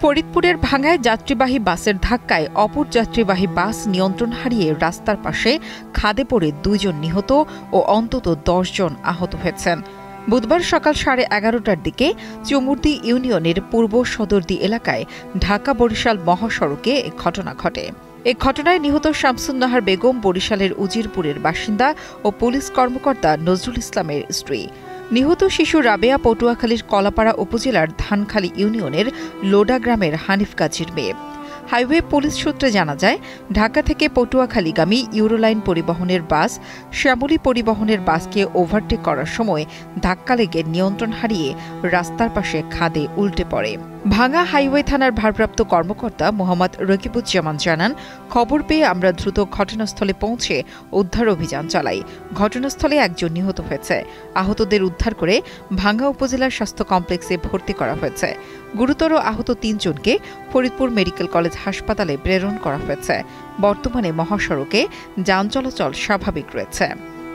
ফরিদপুরের ভাঙ্গায় যাত্রীবাহী বাসের ধাক্কায় অপর যাত্রীবাহী বাস নিয়ন্ত্রণ হারিয়ে রাস্তার পাশে খাদে পড়ে ২ জন নিহত ও অন্তত ১০ জন আহত হয়েছেন। বুধবার সকাল 11:30টার দিকে চুমুরদী ইউনিয়নের পূর্ব সদরদী এলাকায় ঢাকা-বরিশাল মহাসড়কে এ ঘটনা ঘটে। এ ঘটনায় নিহত শামসুন্নাহার বেগম বরিশালের উজিরপুরের বাসিন্দা ও পুলিশ কর্মকর্তা নজরুল ইসলামের স্ত্রী। নিহত শিশু রাবেয়া পটুয়াখালীর কলাপাড়া উপজেলার ধানখালী ইউনিয়নের লোডা গ্রামের হানিফ গাজীর মেয়ে। হাইওয়ে পুলিশ সূত্রে জানা যায়, ঢাকা থেকে পটুয়াখালীগামী ইউরোলাইন পরিবহনের বাস শ্যামলী পরিবহনের বাসকে ওভারটেক করার সময় ধাক্কা লেগে নিয়ন্ত্রণ হারিয়ে রাস্তার পাশে খাদে উল্টে পড়ে। ভাঙ্গা হাইওয়ে থানার ভারপ্রাপ্ত কর্মকর্তা মোহাম্মদ রকিবুজ্জামান জানান, খবর পেয়ে আমরা দ্রুত ঘটনাস্থলে পৌঁছে উদ্ধার অভিযান চালাই। ঘটনাস্থলে একজন নিহত হয়েছে। আহতদের উদ্ধার করে ভাঙ্গা উপজেলার স্বাস্থ্য কমপ্লেক্সে ভর্তি করা হয়েছে। গুরুতর আহত ৩ জনকে ফরিদপুর মেডিকেল কলেজ হাসপাতালে প্রেরণ করা হয়েছে। বর্তমানে মহাসড়কে যান চলাচল স্বাভাবিক রয়েছে।